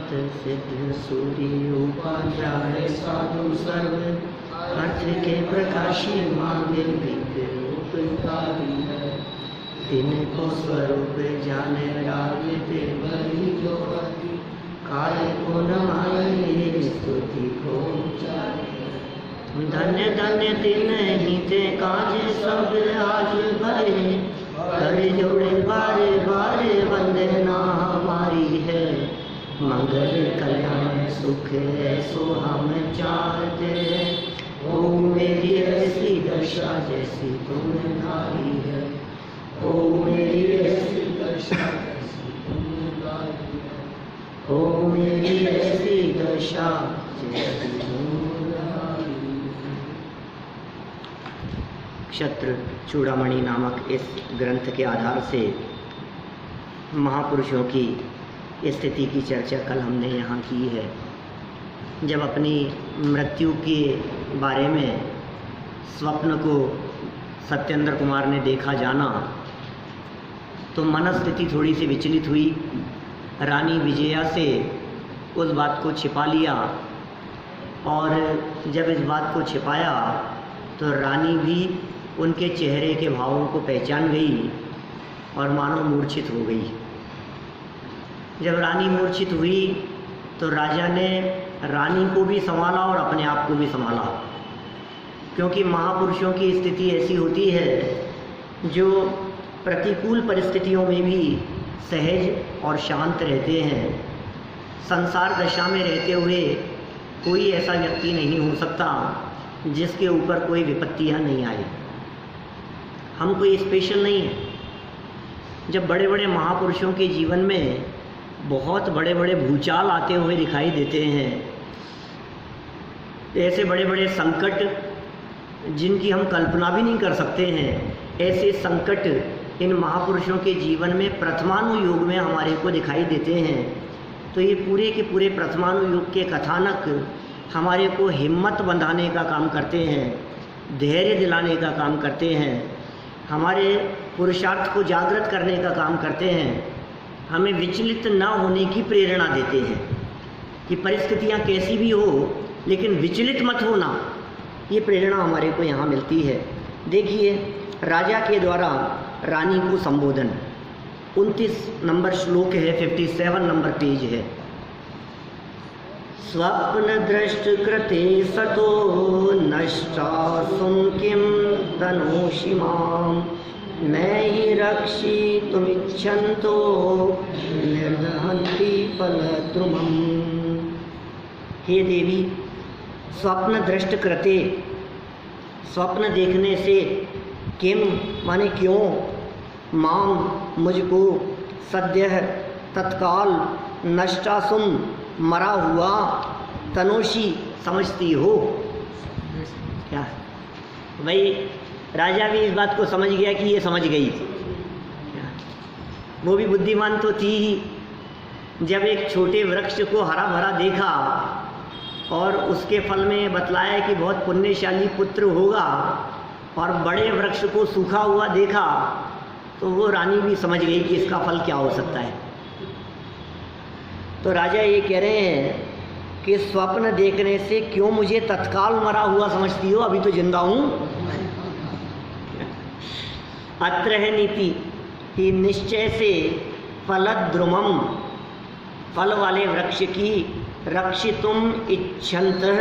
भक्त सिद्ध सूर्य उपाध्याय साधु सर्व अर्थ के प्रकाशी मांगे विग्रहकारी है। दिन को स्वरूप जाने रागते बड़ी जो काय को नमाये स्तुति को धन्य धन्य दिन ही ते काज सब आज भरे कर जोड़े बारे बारे वंदना हमारी है। मंगल कल्याण सुख ऐसो हम चाहते हैं। ओ मेरी ऐसी दशा जैसी तुम धारी है। ओ मेरी ऐसी दशा जैसी तुम धारी है। ओ मेरी ऐसी दशा जैसी तुम धारी है। क्षत्र चूड़ामणि नामक इस ग्रंथ के आधार से महापुरुषों की स्थिति की चर्चा कल हमने यहाँ की है। जब अपनी मृत्यु के बारे में स्वप्न को सत्येंद्र कुमार ने देखा जाना तो मनस्थिति थोड़ी सी विचलित हुई। रानी विजया से उस बात को छिपा लिया और जब इस बात को छिपाया तो रानी भी उनके चेहरे के भावों को पहचान गई और मानो मूर्छित हो गई। जब रानी मूर्छित हुई तो राजा ने रानी को भी संभाला और अपने आप को भी संभाला, क्योंकि महापुरुषों की स्थिति ऐसी होती है जो प्रतिकूल परिस्थितियों में भी सहज और शांत रहते हैं। संसार दशा में रहते हुए कोई ऐसा व्यक्ति नहीं हो सकता जिसके ऊपर कोई विपत्तियां नहीं आए। हम कोई स्पेशल नहीं है। जब बड़े बड़े महापुरुषों के जीवन में बहुत बड़े बड़े भूचाल आते हुए दिखाई देते हैं, ऐसे बड़े बड़े संकट जिनकी हम कल्पना भी नहीं कर सकते हैं, ऐसे संकट इन महापुरुषों के जीवन में प्रथमानुयोग में हमारे को दिखाई देते हैं। तो ये पूरे के पूरे प्रथमानुयोग के कथानक हमारे को हिम्मत बंधाने का काम करते हैं, धैर्य दिलाने का काम करते हैं, हमारे पुरुषार्थ को जागृत करने का काम करते हैं, हमें विचलित न होने की प्रेरणा देते हैं कि परिस्थितियां कैसी भी हो लेकिन विचलित मत होना। ये प्रेरणा हमारे को यहाँ मिलती है। देखिए, राजा के द्वारा रानी को संबोधन 29 नंबर श्लोक है, 57 नंबर पेज है। स्वप्न दृष्ट कृते सतो नष्टा सुम किम तनोषि माम मैं ही रक्षितुमिच्छन्तो निर्दहन्ति फलद्रुमम्। हे देवी, स्वप्न दृष्ट कृते, स्वप्न देखने से किम माने क्यों, माम मुझको, सद्यः तत्काल, नष्टासुम मरा हुआ, तनोषि समझती हो। क्या भाई, राजा भी इस बात को समझ गया कि ये समझ गई थी। वो भी बुद्धिमान तो थी ही। जब एक छोटे वृक्ष को हरा भरा देखा और उसके फल में बतलाया कि बहुत पुण्यशाली पुत्र होगा, और बड़े वृक्ष को सूखा हुआ देखा तो वो रानी भी समझ गई कि इसका फल क्या हो सकता है। तो राजा ये कह रहे हैं कि स्वप्न देखने से क्यों मुझे तत्काल मरा हुआ समझती हो, अभी तो जिंदा हूँ। अत्र है नीति कि निश्चय से फलद्रुमम, फल वाले वृक्ष की रक्षितुम इच्छन्तः,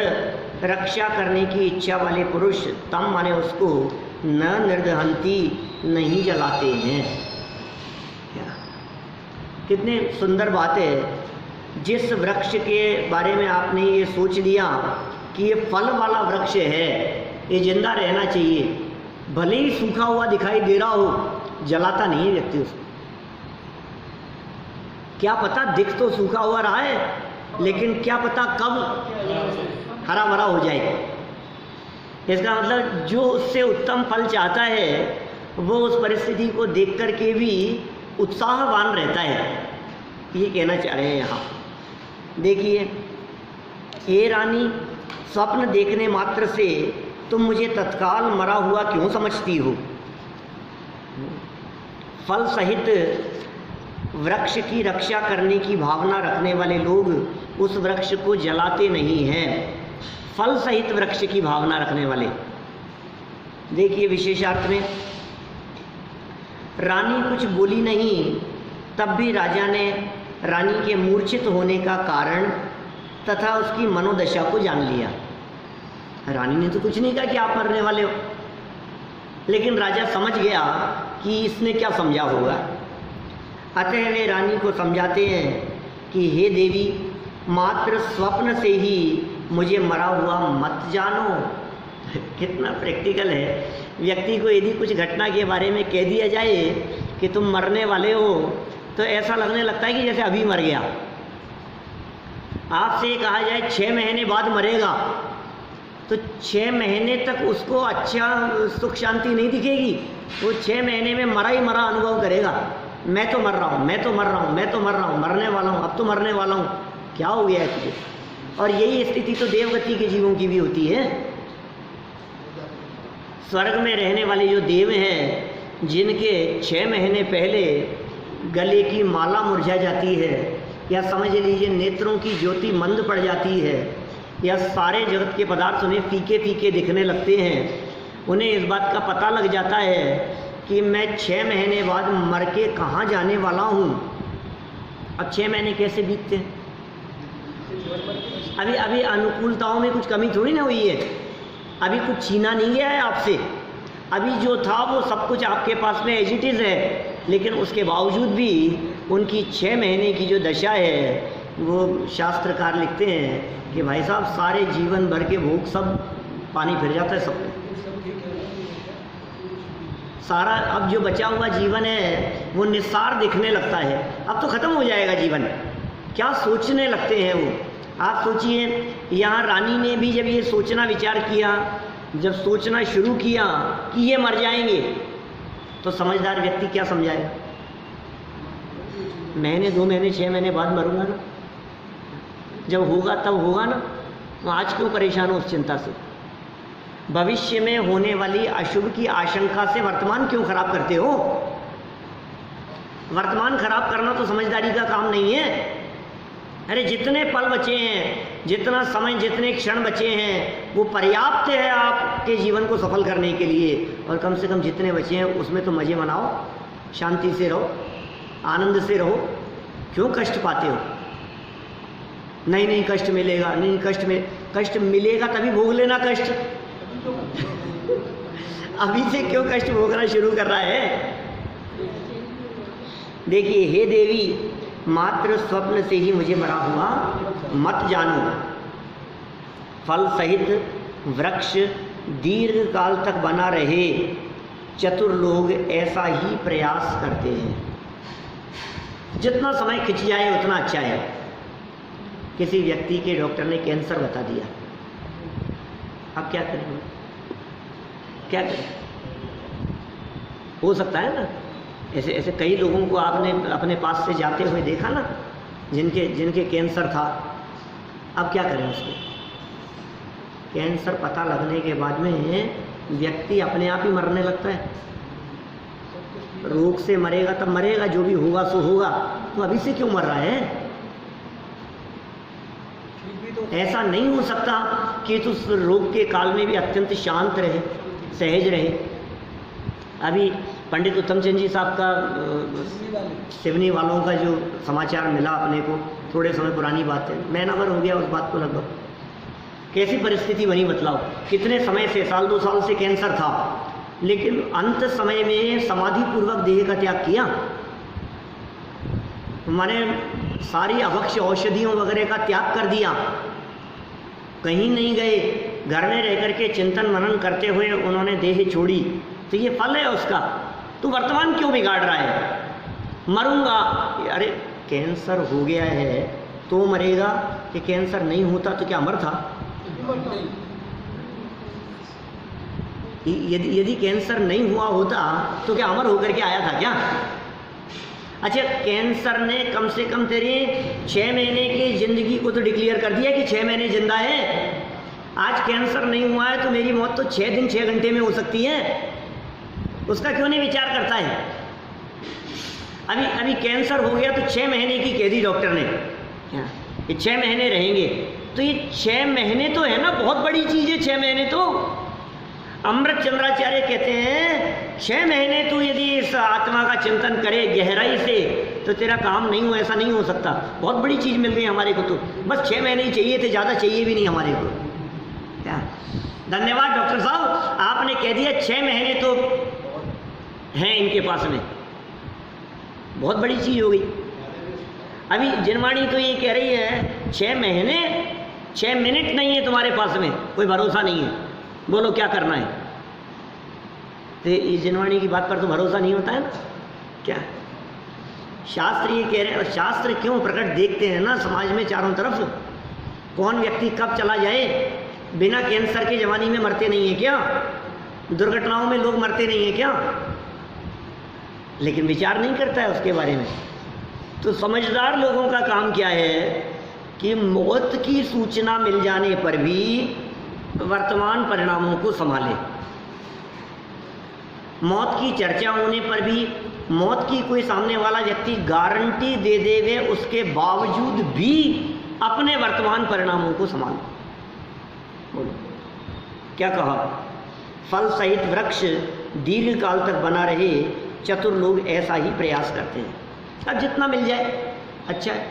रक्षा करने की इच्छा वाले पुरुष, तम माने उसको, न निर्दहन्ति नहीं जलाते हैं। कितने सुंदर बात है। जिस वृक्ष के बारे में आपने ये सोच लिया कि ये फल वाला वृक्ष है, ये जिंदा रहना चाहिए, भले ही सूखा हुआ दिखाई दे रहा हो, जलाता नहीं है व्यक्ति उसको। क्या पता दिख तो सूखा हुआ रहा है, लेकिन क्या पता कब हरा भरा हो जाए। इसका मतलब जो उससे उत्तम फल चाहता है वो उस परिस्थिति को देख कर के भी उत्साहवान रहता है। ये कहना चाह रहे हैं यहाँ। देखिए, हे रानी, स्वप्न देखने मात्र से तुम मुझे तत्काल मरा हुआ क्यों समझती हो? फल सहित वृक्ष की रक्षा करने की भावना रखने वाले लोग उस वृक्ष को जलाते नहीं हैं। फल सहित वृक्ष की भावना रखने वाले। देखिए विशेषार्थ में रानी कुछ बोली नहीं, तब भी राजा ने रानी के मूर्छित होने का कारण तथा उसकी मनोदशा को जान लिया। रानी ने तो कुछ नहीं कहा कि आप मरने वाले हो, लेकिन राजा समझ गया कि इसने क्या समझा होगा। अतः वे रानी को समझाते हैं कि हे देवी, मात्र स्वप्न से ही मुझे मरा हुआ मत जानो। कितना प्रैक्टिकल है। व्यक्ति को यदि कुछ घटना के बारे में कह दिया जाए कि तुम मरने वाले हो, तो ऐसा लगने लगता है कि जैसे अभी मर गया। आपसे कहा जाए 6 महीने बाद मरेगा, तो 6 महीने तक उसको अच्छा सुख शांति नहीं दिखेगी। वो 6 महीने में मरा ही मरा अनुभव करेगा। मैं तो मर रहा हूँ, मैं तो मर रहा हूँ, मैं तो मर रहा हूँ, मरने वाला हूँ, अब तो मरने वाला हूँ, क्या हो गया है तुझे। और यही स्थिति तो देवगति के जीवों की भी होती है। स्वर्ग में रहने वाले जो देव हैं, जिनके 6 महीने पहले गले की माला मुरझा जाती है, या समझ लीजिए नेत्रों की ज्योति मंद पड़ जाती है, या सारे जगत के पदार्थ उन्हें फीके फीके दिखने लगते हैं, उन्हें इस बात का पता लग जाता है कि मैं 6 महीने बाद मर के कहाँ जाने वाला हूँ। अब 6 महीने कैसे बीतते हैं। अभी अनुकूलताओं में कुछ कमी थोड़ी ना हुई है, अभी कुछ छीना नहीं गया है आपसे। अभी जो था वो सब कुछ आपके पास में एज इट इज़ है, लेकिन उसके बावजूद भी उनकी 6 महीने की जो दशा है, वो शास्त्रकार लिखते हैं कि भाई साहब सारे जीवन भर के भोग सब पानी फिर जाता है सब। सारा अब जो बचा हुआ जीवन है वो निस्सार दिखने लगता है। अब तो ख़त्म हो जाएगा जीवन, क्या सोचने लगते हैं वो। आप सोचिए, यहाँ रानी ने भी जब ये सोचना विचार किया, जब सोचना शुरू किया कि ये मर जाएंगे, तो समझदार व्यक्ति क्या समझाएगा। महीने 2 महीने 6 महीने बाद मरूंगा ना, जब होगा तब होगा ना। आज क्यों परेशान हो उस चिंता से। भविष्य में होने वाली अशुभ की आशंका से वर्तमान क्यों खराब करते हो। वर्तमान खराब करना तो समझदारी का काम नहीं है। अरे जितने पल बचे हैं, जितना समय, जितने क्षण बचे हैं, वो पर्याप्त है आपके जीवन को सफल करने के लिए। और कम से कम जितने बचे हैं उसमें तो मज़े मनाओ, शांति से रहो, आनंद से रहो। क्यों कष्ट पाते हो। नहीं कष्ट मिलेगा, नहीं कष्ट मिलेगा तभी भोग लेना कष्ट। अभी से क्यों कष्ट भोगना शुरू कर रहा है। देखिए, हे देवी, मात्र स्वप्न से ही मुझे मरा हुआ मत जानो। फल सहित वृक्ष दीर्घ काल तक बना रहे, चतुर लोग ऐसा ही प्रयास करते हैं। जितना समय खिंच जाए उतना अच्छा है। किसी व्यक्ति के डॉक्टर ने कैंसर बता दिया, अब क्या करेंगे, क्या करें। हो सकता है ना, ऐसे कई लोगों को आपने अपने पास से जाते हुए देखा ना, जिनके कैंसर था। अब क्या करें उसको। कैंसर पता लगने के बाद में व्यक्ति अपने आप ही मरने लगता है। रोग से मरेगा तब मरेगा, जो भी होगा सो होगा। तो अभी से क्यों मर रहा है। ऐसा नहीं हो सकता कि तो उस रोग के काल में भी अत्यंत शांत रहे, सहज रहे। अभी पंडित उत्तम चंद जी साहब का सिवनी वालों का जो समाचार मिला अपने को, थोड़े समय पुरानी बात है, महीना भर हो गया उस बात को लगभग। कैसी परिस्थिति बनी बतलाओ। कितने समय से, 1-2 साल से कैंसर था, लेकिन अंत समय में समाधि पूर्वक देह का त्याग किया। माने सारी अभक्ष्य औषधियों वगैरह का त्याग कर दिया, कहीं नहीं गए, घर में रह करके चिंतन मनन करते हुए उन्होंने देह छोड़ी। तो ये फल है उसका। तो वर्तमान क्यों बिगाड़ रहा है। मरूंगा, अरे कैंसर हो गया है तो मरेगा, कि कैंसर नहीं होता तो क्या अमर था। यदि कैंसर नहीं हुआ होता तो क्या अमर होकर के आया था क्या। अच्छा, कैंसर ने कम से कम तेरी 6 महीने की जिंदगी को तो डिक्लेयर कर दिया कि 6 महीने जिंदा है। आज कैंसर नहीं हुआ है तो मेरी मौत तो 6 दिन 6 घंटे में हो सकती है। उसका क्यों नहीं विचार करता है। अभी कैंसर हो गया तो 6 महीने की कह दी डॉक्टर ने, क्या ये 6 महीने रहेंगे, तो ये 6 महीने तो है ना, बहुत बड़ी चीज़ है 6 महीने तो। अमृत चंद्राचार्य कहते हैं 6 महीने तू यदि इस आत्मा का चिंतन करे गहराई से तो तेरा काम नहीं हो, ऐसा नहीं हो सकता। बहुत बड़ी चीज़ मिल गई हमारे को, तो बस 6 महीने ही चाहिए थे, ज़्यादा चाहिए भी नहीं हमारे को। क्या धन्यवाद डॉक्टर साहब, आपने कह दिया 6 महीने तो हैं इनके पास में, बहुत बड़ी चीज़ हो गई। अभी जिनवाणी तो ये कह रही है 6 महीने 6 मिनट नहीं है तुम्हारे पास में, कोई भरोसा नहीं है, बोलो क्या करना है। तो इस जिनवाणी की बात पर तो भरोसा नहीं होता है ना। क्या शास्त्र ये कह रहे हैं, और शास्त्र क्यों प्रकट देखते हैं ना समाज में चारों तरफ, कौन व्यक्ति कब चला जाए। बिना कैंसर के जवानी में मरते नहीं है क्या, दुर्घटनाओं में लोग मरते नहीं है क्या, लेकिन विचार नहीं करता है उसके बारे में। तो समझदार लोगों का काम क्या है कि मौत की सूचना मिल जाने पर भी वर्तमान परिणामों को संभाले। मौत की चर्चा होने पर भी, मौत की कोई सामने वाला व्यक्ति गारंटी दे देवे उसके बावजूद भी अपने वर्तमान परिणामों को संभाले। बोलो क्या कहा, फल सहित वृक्ष दीर्घ काल तक बना रहे, चतुर लोग ऐसा ही प्रयास करते हैं। अब जितना मिल जाए अच्छा है,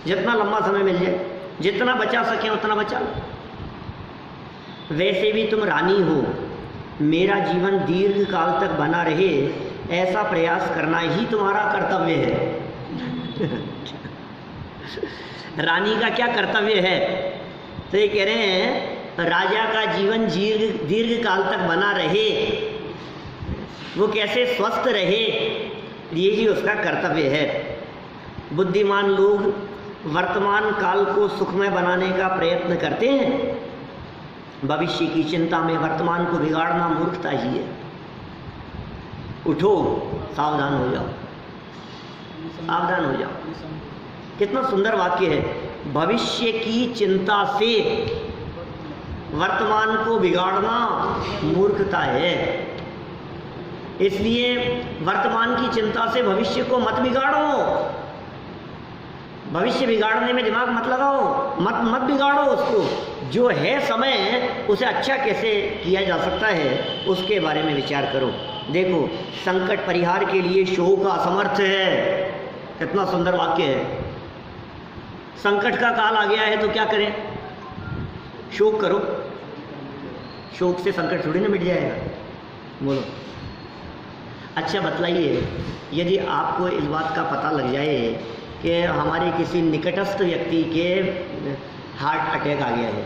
जितना लंबा समय मिल जाए, जितना बचा सके उतना बचा लो। वैसे भी तुम रानी हो, मेरा जीवन दीर्घ काल तक बना रहे ऐसा प्रयास करना ही तुम्हारा कर्तव्य है। रानी का क्या कर्तव्य है, तो ये कह रहे हैं राजा का जीवन दीर्घ काल तक बना रहे, वो कैसे स्वस्थ रहे, ये ही उसका कर्तव्य है। बुद्धिमान लोग वर्तमान काल को सुखमय बनाने का प्रयत्न करते हैं, भविष्य की चिंता में वर्तमान को बिगाड़ना मूर्खता ही है। उठो, सावधान हो जाओ, सावधान हो जाओ। कितना सुंदर वाक्य है, भविष्य की चिंता से वर्तमान को बिगाड़ना मूर्खता है। इसलिए वर्तमान की चिंता से भविष्य को मत बिगाड़ो, भविष्य बिगाड़ने में दिमाग मत लगाओ, मत बिगाड़ो उसको। जो है समय उसे अच्छा कैसे किया जा सकता है उसके बारे में विचार करो। देखो, संकट परिहार के लिए शोक असमर्थ है, कितना सुंदर वाक्य है। संकट का काल आ गया है तो क्या करें, शोक करो, शोक से संकट थोड़ी ना मिट जाएगा। बोलो अच्छा बतलाइए, यदि आपको इस बात का पता लग जाए कि हमारे किसी निकटस्थ व्यक्ति के हार्ट अटैक आ गया है,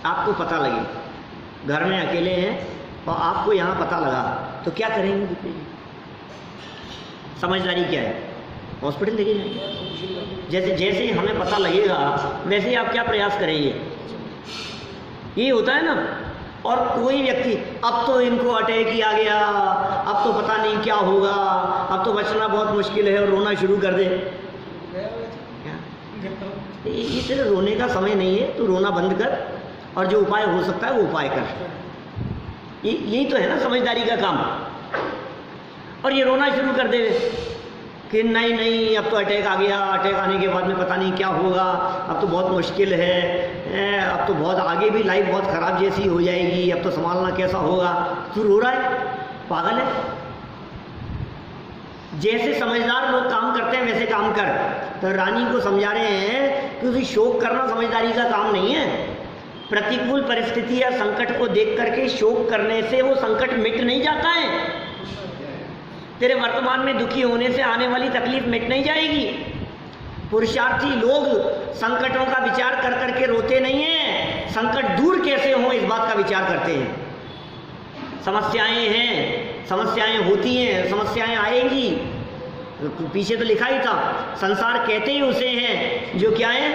आपको पता लगे, घर में अकेले हैं और आपको यहाँ पता लगा, तो क्या करेंगे? समझदारी क्या है, हॉस्पिटल लेके जाएंगे। जैसे जैसे हमें पता लगेगा वैसे ही आप क्या प्रयास करेंगे, ये होता है ना। और कोई व्यक्ति अब तो इनको अटैक ही आ गया, अब तो पता नहीं क्या होगा, अब तो बचना बहुत मुश्किल है, और रोना शुरू कर दे। ये तेरे रोने का समय नहीं है, तू रोना बंद कर और जो उपाय हो सकता है वो उपाय कर। यही तो है ना समझदारी का काम। और ये रोना शुरू कर दे कि नहीं नहीं अब तो अटैक आ गया, अटैक आने के बाद में पता नहीं क्या होगा, अब तो बहुत मुश्किल है, अब तो बहुत आगे भी लाइफ बहुत ख़राब जैसी हो जाएगी, अब तो संभालना कैसा होगा। तू रो रहा है, पागल है। जैसे समझदार लोग काम करते हैं वैसे काम कर। तो रानी को समझा रहे हैं कि उसे शोक करना समझदारी का काम नहीं है। प्रतिकूल परिस्थिति या संकट को देख करके शोक करने से वो संकट मिट नहीं जाता है। तेरे वर्तमान में दुखी होने से आने वाली तकलीफ मिट नहीं जाएगी। पुरुषार्थी लोग संकटों का विचार कर करके रोते नहीं हैं, संकट दूर कैसे हो इस बात का विचार करते हैं। समस्याएं हैं, समस्याएं होती हैं, समस्याएं आएंगी। पीछे तो लिखा ही था, संसार कहते ही उसे हैं जो क्या है,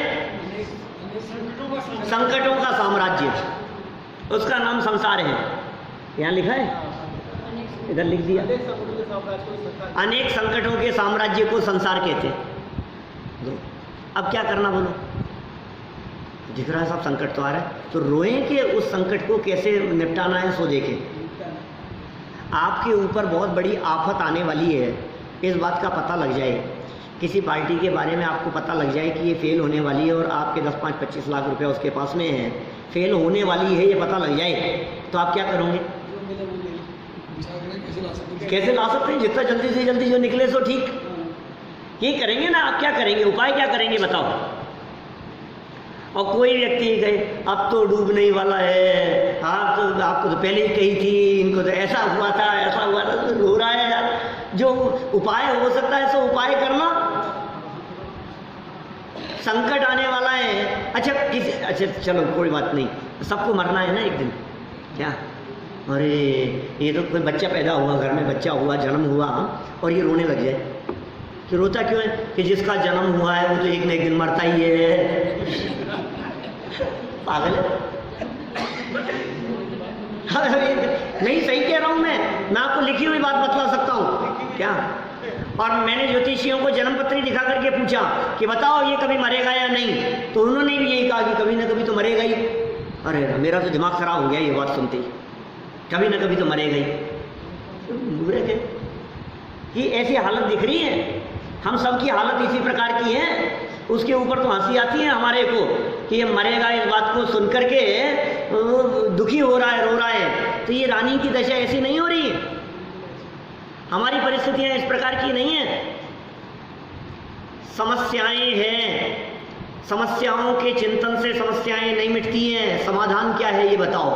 संकटों का साम्राज्य, उसका नाम संसार है। यहाँ लिखा है, इधर लिख दिया, अनेक संकटों के साम्राज्य को संसार कहते हैं। अब क्या करना बोलो, दिख रहा है सब संकट तो आ रहा है, तो रोएं कि उस संकट को कैसे निपटाना है सो देखें। आपके ऊपर बहुत बड़ी आफत आने वाली है, इस बात का पता लग जाए, किसी पार्टी के बारे में आपको पता लग जाए कि ये फेल होने वाली है और आपके 10, 5, 25 लाख रुपए उसके पास में है, फेल होने वाली है, ये पता लग जाए, तो आप क्या करोगे? कैसे ला सकते हैं? जितना जल्दी से जल्दी जो निकले सो ठीक, ये करेंगे ना। आप क्या करेंगे? उपाय क्या करेंगे बताओ? और कोई व्यक्ति कहे अब तो डूबने ही वाला है, आप तो आपको तो पहले ही कही थी, इनको तो ऐसा हुआ था, ऐसा हुआ था, तो रो रहा है यार। जो उपाय हो सकता है सो उपाय करना। संकट आने वाला है, अच्छा चलो कोई बात नहीं, सबको मरना है ना एक दिन, क्या? अरे ये तो कोई बच्चा पैदा हुआ, घर में बच्चा हुआ, जन्म हुआ और ये रोने लग जाए, कि रोता क्यों है? कि जिसका जन्म हुआ है वो तो एक न एक दिन मरता ही है। पागल है। नहीं, सही कह रहा हूं मैं आपको लिखी हुई बात बतला सकता हूँ क्या? और मैंने ज्योतिषियों को जन्मपत्री दिखा करके पूछा कि बताओ ये कभी मरेगा या नहीं, तो उन्होंने भी यही कहा कि कभी ना कभी तो मरेगा ही। अरे मेरा तो दिमाग खराब हो गया ये बात सुनते ही, कभी ना कभी तो मरेगा ही। बुरे थे कि ऐसी हालत दिख रही है, हम सब की हालत इसी प्रकार की है। उसके ऊपर तो हंसी आती है हमारे को कि ये मरेगा, इस बात को सुन करके दुखी हो रहा है, रो रहा है। तो ये रानी की दशा ऐसी नहीं हो रही है, हमारी परिस्थितियां इस प्रकार की नहीं है। समस्याएं हैं, समस्याओं के चिंतन से समस्याएं नहीं मिटती हैं। समाधान क्या है ये बताओ?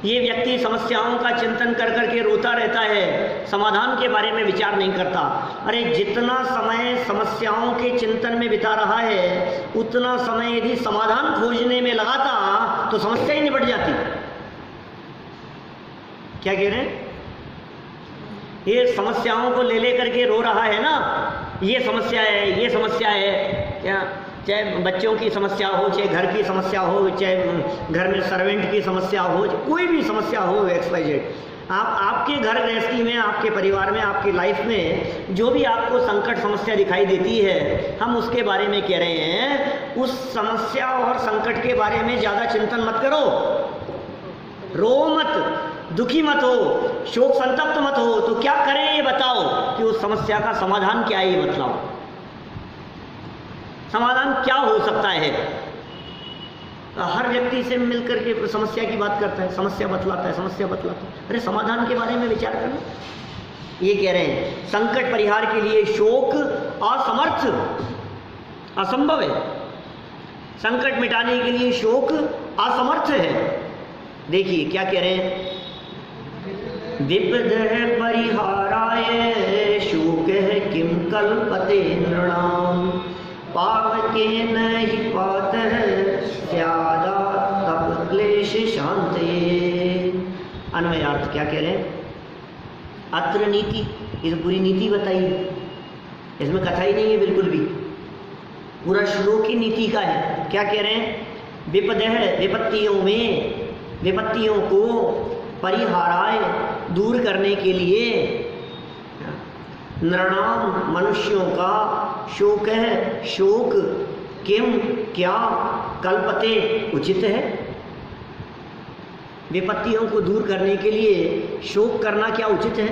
ये व्यक्ति समस्याओं का चिंतन कर करके रोता रहता है, समाधान के बारे में विचार नहीं करता। अरे जितना समय समस्याओं के चिंतन में बिता रहा है, उतना समय यदि समाधान खोजने में लगाता तो समस्या ही निपट जाती। क्या कह रहे हैं? ये समस्याओं को ले करके रो रहा है ना, ये समस्या है, ये समस्या है, क्या? चाहे बच्चों की समस्या हो, चाहे घर की समस्या हो, चाहे घर में सर्वेंट की समस्या हो, कोई भी समस्या हो, XYZ, आपके घर गृहस्थी में, आपके परिवार में, आपकी लाइफ में जो भी आपको संकट समस्या दिखाई देती है, हम उसके बारे में कह रहे हैं। उस समस्या और संकट के बारे में ज़्यादा चिंतन मत करो, रो मत, दुखी मत हो, शोक संतप्त मत हो। तो क्या करें ये बताओ कि उस समस्या का समाधान क्या है ये बताओ? समाधान क्या हो सकता है? हर व्यक्ति से मिलकर के समस्या की बात करता है, समस्या बतलाता है, समस्या बतलाता है। अरे समाधान के बारे में विचार करना। ये कह रहे हैं संकट परिहार के लिए शोक असमर्थ, असंभव है। संकट मिटाने के लिए शोक असमर्थ है। देखिए क्या कह रहे हैं? विपदः परिहाराय शोकः किं कल्पते नृणाम् पावकेन हि पातः स्यादात्तप क्लेश शान्ते। अन्वयार्थ क्या कह रहे हैं? अत्र नीति, इस बुरी नीति बताई, इसमें कथा ही नहीं है बिल्कुल भी, पूरा श्लोक ही नीति का है। क्या कह रहे हैं? विपदः, विपत्तियों में, विपत्तियों को परिहाराय, दूर करने के लिए, नृणाम, मनुष्यों का, शोक है, शोक, किम, क्या, कल्पते, उचित है। विपत्तियों को दूर करने के लिए शोक करना क्या उचित है?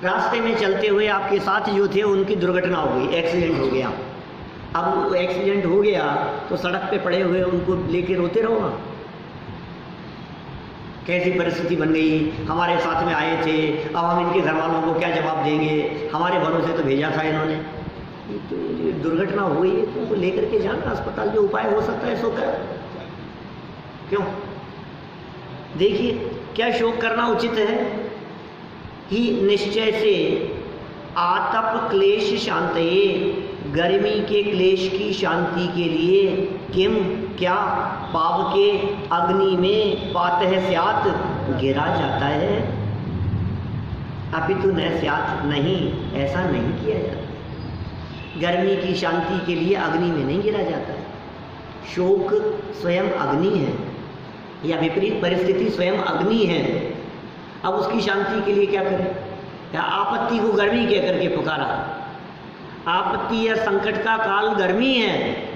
रास्ते में चलते हुए आपके साथ जो थे उनकी दुर्घटना हो गई, एक्सीडेंट हो गया। अब एक्सीडेंट हो गया तो सड़क पे पड़े हुए उनको लेके रोते रहोगा? कैसी परिस्थिति बन गई, हमारे साथ में आए थे, अब हम इनके घर वालों को क्या जवाब देंगे, हमारे भरोसे तो भेजा था इन्होंने। तो दुर्घटना हो गई है तो उनको लेकर के जाना अस्पताल, जो उपाय हो सकता है सो कर। क्यों? देखिए क्या शोक करना उचित है? ही निश्चय से आतप क्लेश शांतये, गर्मी के क्लेश की शांति के लिए, किम, क्या, पाव के अग्नि में पातः स्यात्, गिरा जाता है। अपितु न स्यात्, नहीं, ऐसा नहीं किया जाता। गर्मी की शांति के लिए अग्नि में नहीं गिरा जाता है। शोक स्वयं अग्नि है, या विपरीत परिस्थिति स्वयं अग्नि है। अब उसकी शांति के लिए क्या करें? या आपत्ति को गर्मी कह करके पुकारा, आपत्ति या संकट का काल गर्मी है,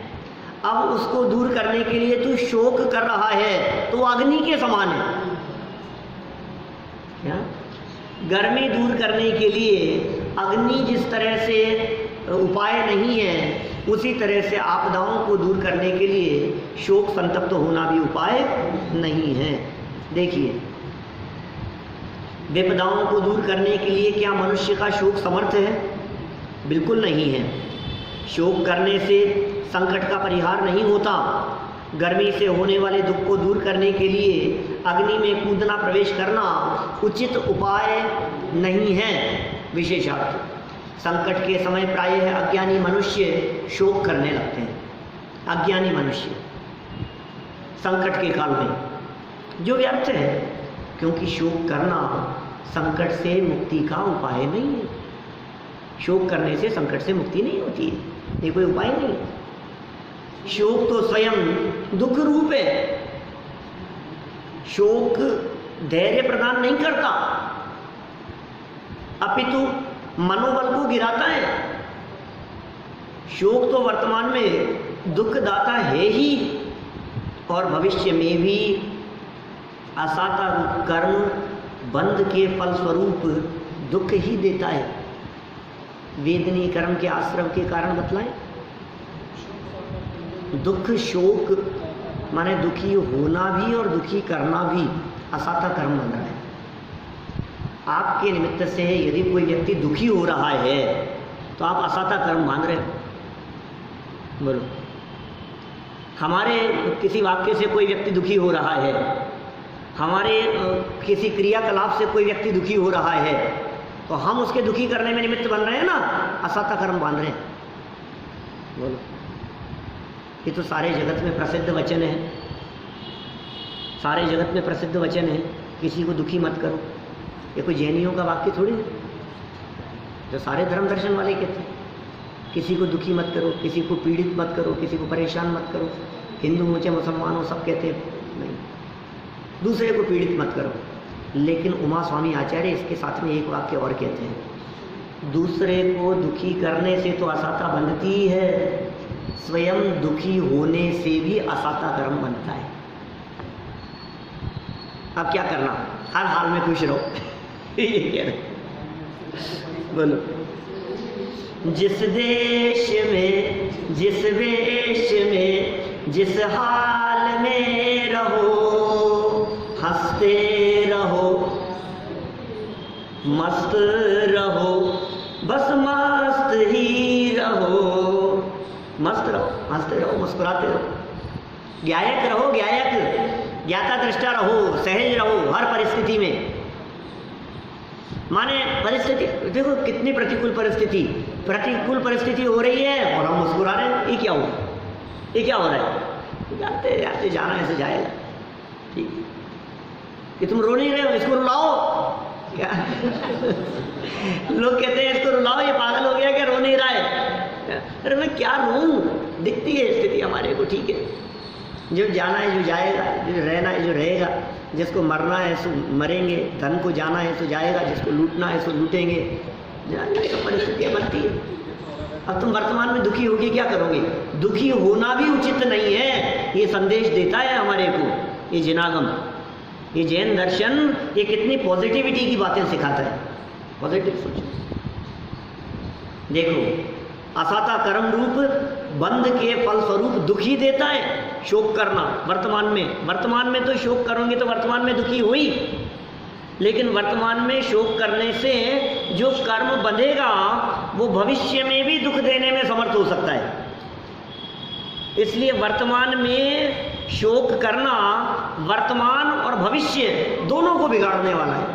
अब उसको दूर करने के लिए तू शोक कर रहा है तो अग्नि के समान है। क्या? गर्मी दूर करने के लिए अग्नि जिस तरह से उपाय नहीं है, उसी तरह से आपदाओं को दूर करने के लिए शोक संतप्त होना भी उपाय नहीं है। देखिए, विपदाओं को दूर करने के लिए क्या मनुष्य का शोक समर्थ है? बिल्कुल नहीं है। शोक करने से संकट का परिहार नहीं होता। गर्मी से होने वाले दुख को दूर करने के लिए अग्नि में कूदना, प्रवेश करना उचित उपाय नहीं है। विशेषार्थ संकट के समय प्रायः अज्ञानी मनुष्य शोक करने लगते हैं। अज्ञानी मनुष्य संकट के काल में जो व्यर्थ है, क्योंकि शोक करना संकट से मुक्ति का उपाय नहीं है। शोक करने से संकट से मुक्ति नहीं होती है, ये कोई उपाय नहीं। शोक तो स्वयं दुख रूप है। शोक धैर्य प्रदान नहीं करता, अपितु मनोबल को गिराता है। शोक तो वर्तमान में दुखदाता है ही, और भविष्य में भी असाता रूप कर्म बंध के फलस्वरूप दुख ही देता है। वेदनीय कर्म के आश्रम के कारण बतलाएं। दुख, शोक माने दुखी होना भी और दुखी करना भी असाता कर्म बन रहा है। आपके निमित्त से यदि कोई व्यक्ति दुखी हो रहा है तो आप असाता कर्म बांध रहे हो। बोलो, हमारे किसी वाक्य से कोई व्यक्ति दुखी हो रहा है, हमारे किसी क्रियाकलाप से कोई व्यक्ति दुखी हो रहा है, तो हम उसके दुखी करने में निमित्त बन रहे हैं ना, असाता कर्म बांध रहे हैं। बोलो, ये तो सारे जगत में प्रसिद्ध वचन है। सारे जगत में प्रसिद्ध वचन है, किसी को दुखी मत करो। ये कोई जैनियों का वाक्य थोड़ी है, जो सारे धर्म दर्शन वाले कहते हैं। किसी को दुखी मत करो, किसी को पीड़ित मत करो, किसी को परेशान मत करो। हिंदू हो चाहे मुसलमान हो, सब कहते हैं नहीं, दूसरे को पीड़ित मत करो। लेकिन उमा स्वामी आचार्य इसके साथ में एक वाक्य और कहते हैं, दूसरे को दुखी करने से तो असाता बनती है, स्वयं दुखी होने से भी असाता कर्म बनता है। अब क्या करना? हर हाल में खुश रहो। ये कह रहे, बोलो, जिस देश में, जिस वेश में, जिस हाल में रहो, हंसते रहो, मस्त रहो, बस मस्त ही रहो। मस्त रहो, हंसते रहो, मुस्कुराते रहो, ज्ञायक रहो, ज्ञायक, ज्ञाता दृष्टा रहो, सहज रहो हर परिस्थिति में। माने परिस्थिति देखो, कितनी प्रतिकूल परिस्थिति हो रही है और हम मुस्कुरा रहे हैं। ये क्या हो, ये क्या हो रहा है? जानते जानते जाना ऐसे जाएगा, ठीक है कि तुम रो नहीं रहे हो, इसको रुलाओ। क्या लोग कहते हैं इसको रुलाओ, ये पागल हो गया क्या, रो नहीं रहा है। अरे मैं क्या रोऊं, दिखती है स्थिति हमारे को, ठीक है। जो जाना है जो जाएगा, जो रहना है जो रहेगा, जिसको मरना है सो मरेंगे, धन को जाना है सो जाएगा, जिसको लूटना है सो लूटेंगे। तो परिस्थितियाँ बनती है। अब तुम वर्तमान में दुखी होगी, क्या करोगे? दुखी होना भी उचित नहीं है, ये संदेश देता है हमारे को ये जिनागम, ये जैन दर्शन। ये कितनी पॉजिटिविटी की बातें सिखाता है। पॉजिटिव सोचो। देखो, असाता कर्म रूप बंध के फल स्वरूप दुखी देता है शोक करना। वर्तमान में तो शोक करोगे तो वर्तमान में दुखी हुई, लेकिन वर्तमान में शोक करने से जो कर्म बंधेगा वो भविष्य में भी दुख देने में समर्थ हो सकता है। इसलिए वर्तमान में शोक करना वर्तमान और भविष्य दोनों को बिगाड़ने वाला है।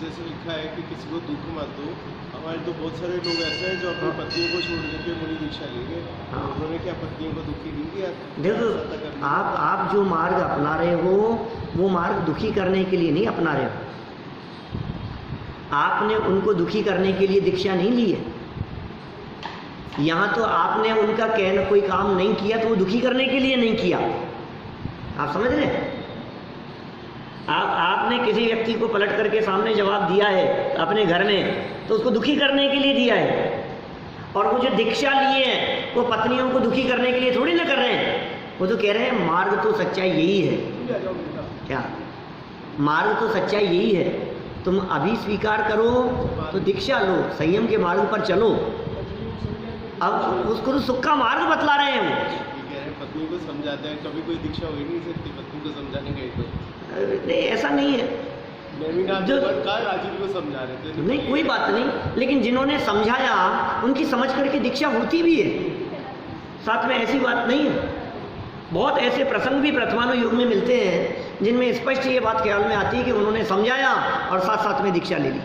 जैसे लिखा है कि किसी को दुख मत दो। हमारे तो बहुत सारे लोग ऐसे हैं जो अपनी पत्नियों को छोड़ के मुनि दीक्षा लेंगे। उन्होंने क्या पत्नियों को दुखी नहीं किया? देखो, आप जो मार्ग अपना रहे हो वो मार्ग दुखी करने के लिए नहीं अपना रहे हो। आपने उनको दुखी करने के लिए दीक्षा नहीं ली है। यहाँ तो आपने उनका कहना कोई काम नहीं किया तो वो दुखी करने के लिए नहीं किया। आप समझ रहे हैं? आपने किसी व्यक्ति को पलट करके सामने जवाब दिया है अपने घर में, तो उसको दुखी करने के लिए दिया है। और वो जो दीक्षा लिए हैं वो पत्नियों को दुखी करने के लिए थोड़ी ना कर रहे हैं। वो तो कह रहे हैं मार्ग तो सच्चाई यही है। क्या मार्ग तो सच्चाई यही है तुम अभी स्वीकार करो तो दीक्षा लो, संयम के मार्ग पर चलो। अब उसको तो सुख का मार्ग बतला रहे हैं वो। कह रहे हैं पत्नी को समझाते हैं, कभी कोई दीक्षा हो ही नहीं सकती पत्नी को समझाने गए तो। नहीं, ऐसा नहीं है। जो राजीव को समझा रहे थे, नहीं कोई बात नहीं, लेकिन जिन्होंने समझाया उनकी समझ करके दीक्षा होती भी है, साथ में ऐसी बात नहीं है। बहुत ऐसे प्रसंग भी वर्तमान युग में मिलते हैं जिनमें स्पष्ट ये बात ख्याल में आती है कि उन्होंने समझाया और साथ साथ में दीक्षा ले ली।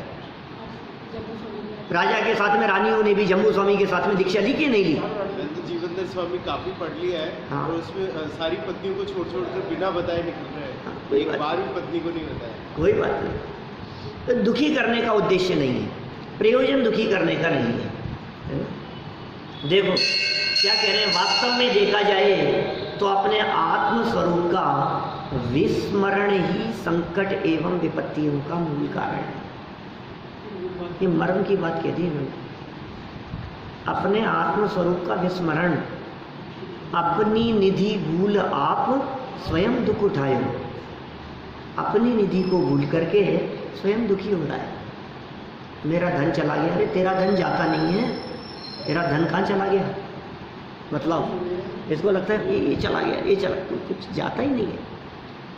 राजा के साथ में रानियों ने भी जम्बू स्वामी के साथ में दीक्षा ली कि नहीं ली? तो जीवनधर स्वामी काफी पढ़ लिया है। हाँ। और उसमें सारी पत्नियों को छोड़ कर बिना बताए निकल रहे हैं। कोई एक बात बार भी पत्नी को नहीं बताया। कोई बात नहीं, तो दुखी करने का उद्देश्य नहीं है, प्रयोजन दुखी करने का नहीं है ना? देखो क्या कह रहे हैं, वास्तव में देखा जाए तो अपने आत्म स्वरूप का विस्मरण ही संकट एवं विपत्तियों का मूल कारण है। ये मर्म की बात कह दी इन्होंने। अपने आत्म स्वरूप का विस्मरण, अपनी निधि भूल आप स्वयं दुख उठाए। अपनी निधि को भूल करके स्वयं दुखी हो रहा है। मेरा धन चला गया। अरे तेरा धन जाता नहीं है, तेरा धन कहाँ चला गया? मतलब इसको लगता है ये चला गया, ये चला, कुछ जाता ही नहीं है।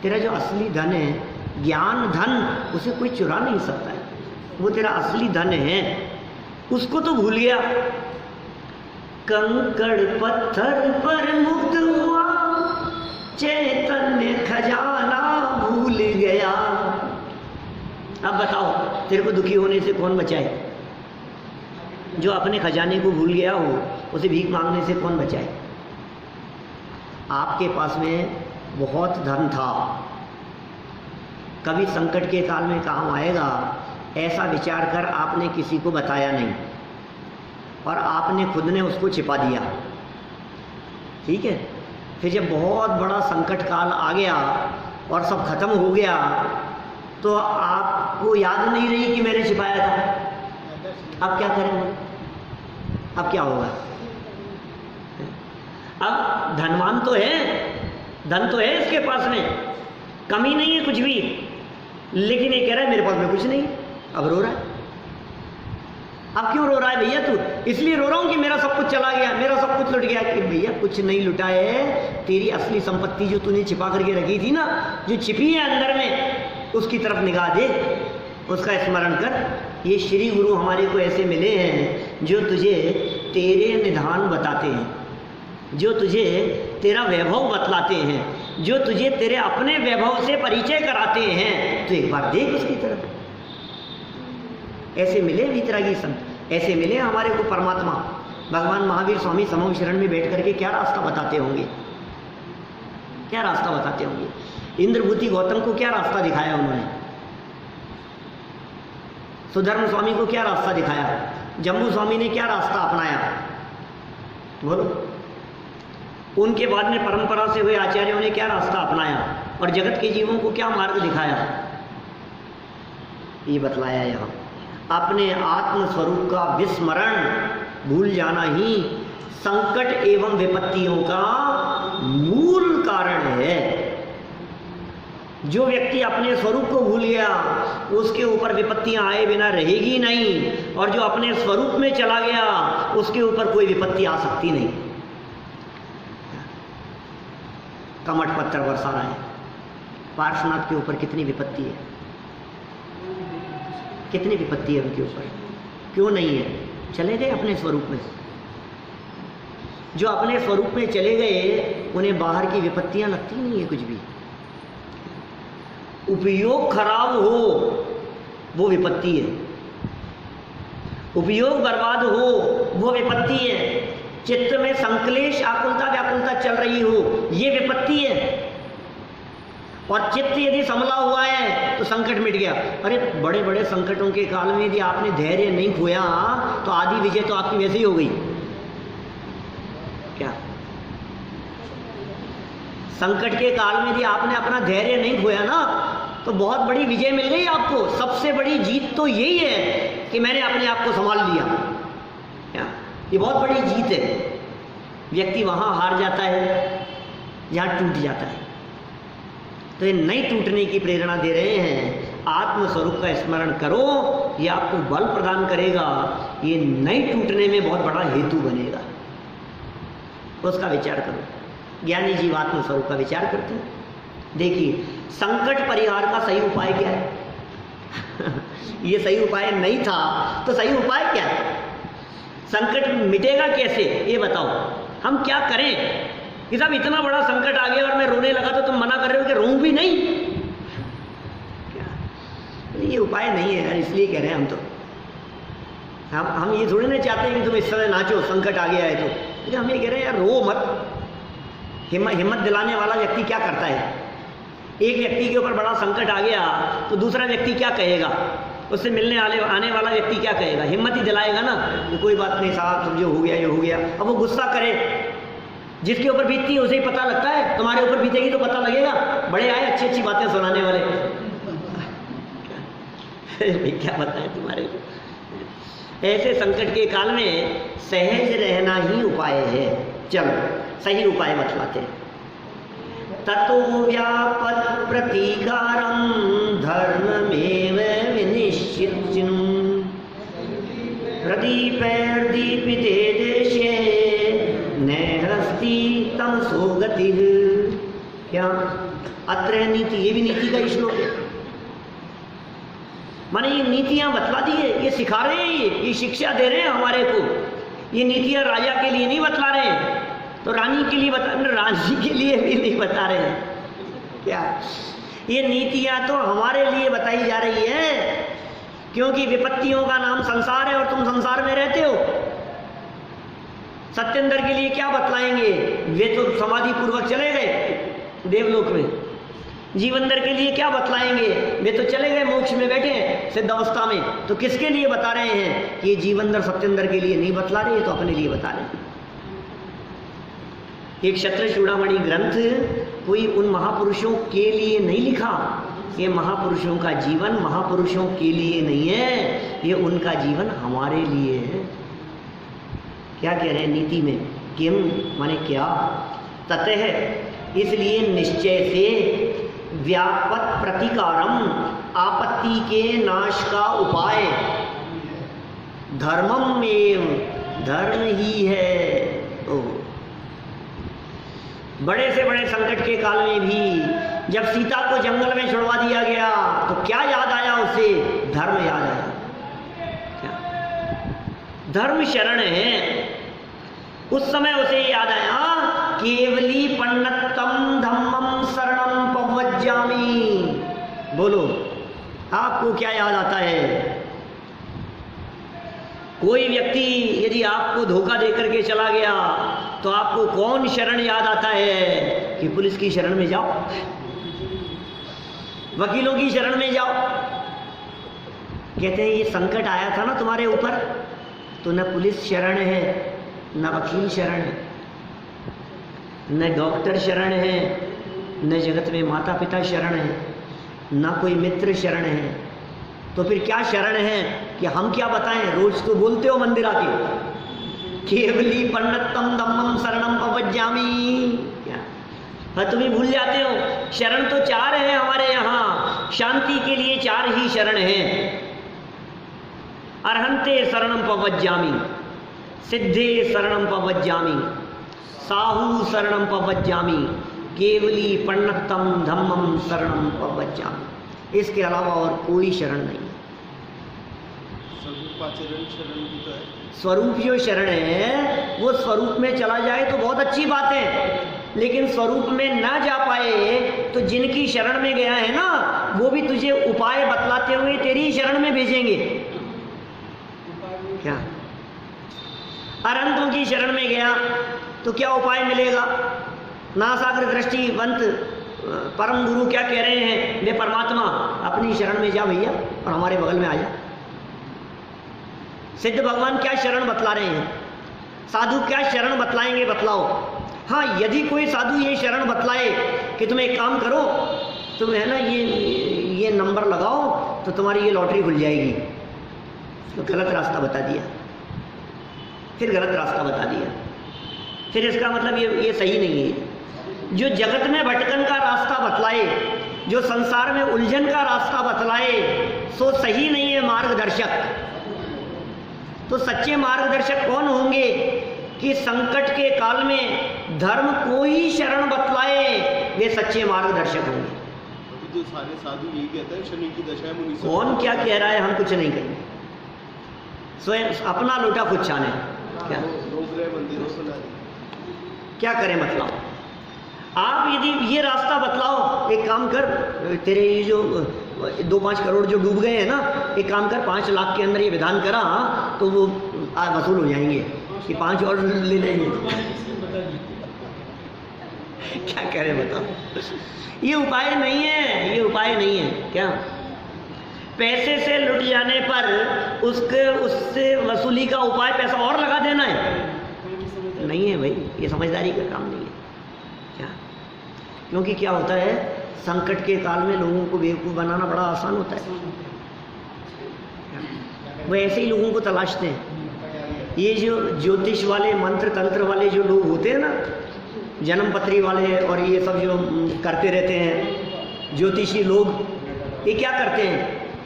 तेरा जो असली धन है, ज्ञान धन, उसे कोई चुरा नहीं सकता है। वो तेरा असली धन है, उसको तो भूल गया। कंकड़ पत्थर पर मुक्त हुआ, चैतन्य खजाना भूल गया। अब बताओ तेरे को दुखी होने से कौन बचाए? जो अपने खजाने को भूल गया हो उसे भीख मांगने से कौन बचाए? आपके पास में बहुत धन था, कभी संकट के काल में काम आएगा ऐसा विचार कर आपने किसी को बताया नहीं और आपने खुद ने उसको छिपा दिया। ठीक है, फिर जब बहुत बड़ा संकट काल आ गया और सब खत्म हो गया तो आपको याद नहीं रही कि मैंने छिपाया था। अब क्या करेंगे? अब क्या होगा? अब धनवान तो है, धन तो है इसके पास में, कमी नहीं है कुछ भी, लेकिन ये कह रहा है मेरे पास में कुछ नहीं। अब रो रहा है। अब क्यों रो रहा है भैया तू? इसलिए रो रहा हूं कि मेरा सब कुछ चला गया, मेरा सब कुछ लुट गया। कि भैया कुछ नहीं लुटा है, तेरी असली संपत्ति जो तूने छिपा करके रखी थी ना, जो छिपी है अंदर में, उसकी तरफ निगाह दे, उसका स्मरण कर। ये श्री गुरु हमारे को ऐसे मिले हैं जो तुझे तेरे निधान बताते हैं, जो तुझे तेरा वैभव बतलाते हैं, जो तुझे तेरे अपने वैभव से परिचय कराते हैं। तो एक बार देख उसकी तरफ। ऐसे मिले वितरागी संत, ऐसे मिले हमारे को परमात्मा। भगवान महावीर स्वामी समूह शरण में बैठ करके क्या रास्ता बताते होंगे, क्या रास्ता बताते होंगे? इंद्रभूति गौतम को क्या रास्ता दिखाया उन्होंने? सुधर्म स्वामी को क्या रास्ता दिखाया? जम्बू स्वामी ने क्या रास्ता अपनाया? बोलो। उनके बाद में परंपरा से हुए आचार्यों ने क्या रास्ता अपनाया और जगत के जीवों को क्या मार्ग दिखाया? ये बतलाया यहाँ। अपने आत्म स्वरूप का विस्मरण, भूल जाना ही संकट एवं विपत्तियों का मूल कारण है। जो व्यक्ति अपने स्वरूप को भूल गया उसके ऊपर विपत्तियां आए बिना रहेगी नहीं, और जो अपने स्वरूप में चला गया उसके ऊपर कोई विपत्ति आ सकती नहीं। कमठ पत्थर बरसा रहा है, पार्श्वनाथ के ऊपर कितनी विपत्ति है, कितनी विपत्ति है उनके ऊपर, क्यों नहीं है? चले गए अपने स्वरूप में। जो अपने स्वरूप में चले गए उन्हें बाहर की विपत्तियां लगती नहीं है कुछ भी। उपयोग खराब हो वो विपत्ति है, उपयोग बर्बाद हो वो विपत्ति है, चित्त में संक्लेश आकुलता व्याकुलता चल रही हो ये विपत्ति है। और चित्त यदि संभला हुआ है तो संकट मिट गया। अरे बड़े बड़े संकटों के काल में यदि आपने धैर्य नहीं खोया तो आदि विजय तो आपकी वैसे ही हो गई। क्या संकट के काल में यदि आपने अपना धैर्य नहीं खोया ना तो बहुत बड़ी विजय मिल गई आपको। सबसे बड़ी जीत तो यही है कि मैंने अपने आप को संभाल लिया। क्या ये बहुत बड़ी जीत है। व्यक्ति वहां हार जाता है जहां टूट जाता है। तो ये नहीं टूटने की प्रेरणा दे रहे हैं। आत्मस्वरूप का स्मरण करो, ये आपको बल प्रदान करेगा, ये नहीं टूटने में बहुत बड़ा हेतु बनेगा। उसका विचार करो। ज्ञानी जीव आत्मस्वरूप का विचार करते हैं। देखिए, संकट परिहार का सही उपाय क्या है? ये सही उपाय नहीं था तो सही उपाय क्या है? संकट मिटेगा कैसे ये बताओ। हम क्या करें कि साहब इतना बड़ा संकट आ गया और मैं रोने लगा तो तुम मना कर रहे हो कि रोऊं भी नहीं? क्या ये उपाय नहीं है यार, इसलिए कह रहे हैं हम तो। हम ये थोड़ी ना चाहते हैं कि तुम इस समय नाचो, संकट आ गया है तो। लेकिन हम ये कह रहे हैं यार रो मत। हिम्मत दिलाने वाला व्यक्ति क्या करता है? एक व्यक्ति के ऊपर बड़ा संकट आ गया तो दूसरा व्यक्ति क्या कहेगा? उससे मिलने आने वाला व्यक्ति क्या कहेगा? हिम्मत ही दिलाएगा ना कि कोई बात नहीं साहब, सब जो हो गया ये हो गया। अब वो गुस्सा करे, जिसके ऊपर बीतती है उसे ही पता लगता है। तुम्हारे ऊपर बीतेगी तो पता लगेगा। बड़े आए अच्छी अच्छी बातें सुनाने वाले, क्या बताएं तुम्हारे को। ऐसे संकट के काल में सहज रहना ही उपाय है। चलो सही उपाय बतलाते हैं। ततो व्यापत प्रतीकारं धर्ममेव विनिश्चित्यं प्रदीपैर्दीपिते देशे नैहस्ति तमसो गतिः। क्या अत्र नीति, ये भी नीति का ही श्लोक है। माने ये नीतियां बतला दी है, ये सिखा रहे हैं, ये शिक्षा दे रहे हैं हमारे को। ये नीतियां राजा के लिए नहीं बतला रहे हैं, तो रानी के लिए बता, रानी के लिए भी नहीं बता रहे हैं। क्या ये नीतियां तो हमारे लिए बताई जा रही है, क्योंकि विपत्तियों का नाम संसार है और तुम संसार में रहते हो। सत्येंद्र के लिए क्या बतलाएंगे? वे तो समाधि पूर्वक चले गए देवलोक में। जीवंदर के लिए क्या बतलाएंगे? वे तो चले गए मोक्ष में बैठे हैं सिद्ध अवस्था में। तो किसके लिए बता रहे हैं? ये जीवंदर सत्येंद्र के लिए नहीं बतला रहे, तो अपने लिए बता रहे हैं। एक क्षत्र चूड़ामणि ग्रंथ कोई उन महापुरुषों के लिए नहीं लिखा। ये महापुरुषों का जीवन महापुरुषों के लिए नहीं है, ये उनका जीवन हमारे लिए है। क्या कह रहे हैं नीति में? किम माने क्या? ततः इसलिए निश्चय से व्यापत प्रतिकारम, आपत्ति के नाश का उपाय धर्मम एव, धर्म ही है। बड़े से बड़े संकट के काल में भी जब सीता को जंगल में छुड़वा दिया गया तो क्या याद आया उसे? धर्म याद आया। क्या धर्म शरण है? उस समय उसे याद आया, केवली पन्नतम धम्मम शरणम पवज्जामि। बोलो आपको क्या याद आता है? कोई व्यक्ति यदि आपको धोखा देकर के चला गया तो आपको कौन शरण याद आता है? कि पुलिस की शरण में जाओ, वकीलों की शरण में जाओ। कहते हैं ये संकट आया था ना तुम्हारे ऊपर, तो न पुलिस शरण है, न वकील शरण है, न डॉक्टर शरण है, न जगत में माता पिता शरण है, न कोई मित्र शरण है। तो फिर क्या शरण है कि हम क्या बताएं? रोज तो बोलते हो मंदिर आके, केवली पन्नतम धम्मम शरणम पवज्जामि। क्या तुम्हें भूल जाते हो? शरण तो चार है हमारे यहाँ, शांति के लिए चार ही शरण हैं। अर्हन्ते शरणम पवज्जामि, सिद्धे शरणम पवज्जामि, साहू शरणम पवज्जामि, केवली पन्नतम धम्मम शरणम पवज्जामि। इसके अलावा और कोई शरण नहीं। स्वरूपाचरण शरण भी तो है। स्वरूप जो शरण है वो स्वरूप में चला जाए तो बहुत अच्छी बात है, लेकिन स्वरूप में ना जा पाए तो जिनकी शरण में गया है ना, वो भी तुझे उपाय बतलाते हुए तेरी ही शरण में भेजेंगे। क्या अनंतों की शरण में गया तो क्या उपाय मिलेगा? नासाग्र दृष्टिवंत परम गुरु क्या कह रहे हैं? वे परमात्मा अपनी शरण में जा भैया और हमारे बगल में आ जा। सिद्ध भगवान क्या शरण बतला रहे हैं? साधु क्या शरण बतलाएंगे? बतलाओ। हाँ, यदि कोई साधु ये शरण बतलाए कि तुम एक काम करो, तुम है ना ये नंबर लगाओ तो तुम्हारी ये लॉटरी खुल जाएगी, तो गलत रास्ता बता दिया, फिर गलत रास्ता बता दिया, फिर इसका मतलब ये सही नहीं है। जो जगत में भटकन का रास्ता बतलाए जो संसार में उलझन का रास्ता बतलाए सो सही नहीं है मार्गदर्शक। तो सच्चे मार्गदर्शक कौन होंगे कि संकट के काल में धर्म को ही शरण बतलाए, वे सच्चे मार्गदर्शक होंगे। तो सारे साधु यही कहते हैं शनि की दशा है मुनि। कौन क्या कह रहा है, हम कुछ नहीं कहेंगे, स्वयं अपना लोटा खुद छाने। क्या रोक रहे मंदिरों से ना, क्या करें बतलाओ। आप यदि ये रास्ता बतलाओ, एक काम कर, तेरे ये जो 2-5 करोड़ जो डूब गए हैं ना, एक काम कर 5 लाख के अंदर ये विधान करा तो वो वसूल हो जाएंगे कि 5 और ले लेंगे। क्या करें बताओ। ये उपाय नहीं है, ये उपाय नहीं है। क्या पैसे से लुट जाने पर उससे वसूली का उपाय पैसा और लगा देना है? नहीं है भाई, ये समझदारी का काम नहीं है। क्या, क्योंकि क्या होता है, संकट के काल में लोगों को बेवकूफ़ बनाना बड़ा आसान होता है। वो ऐसे ही लोगों को तलाशते हैं। ये जो ज्योतिष वाले, मंत्र तंत्र वाले जो लोग होते हैं ना, जन्म पत्री वाले और ये सब जो करते रहते हैं ज्योतिषी लोग, ये क्या करते हैं,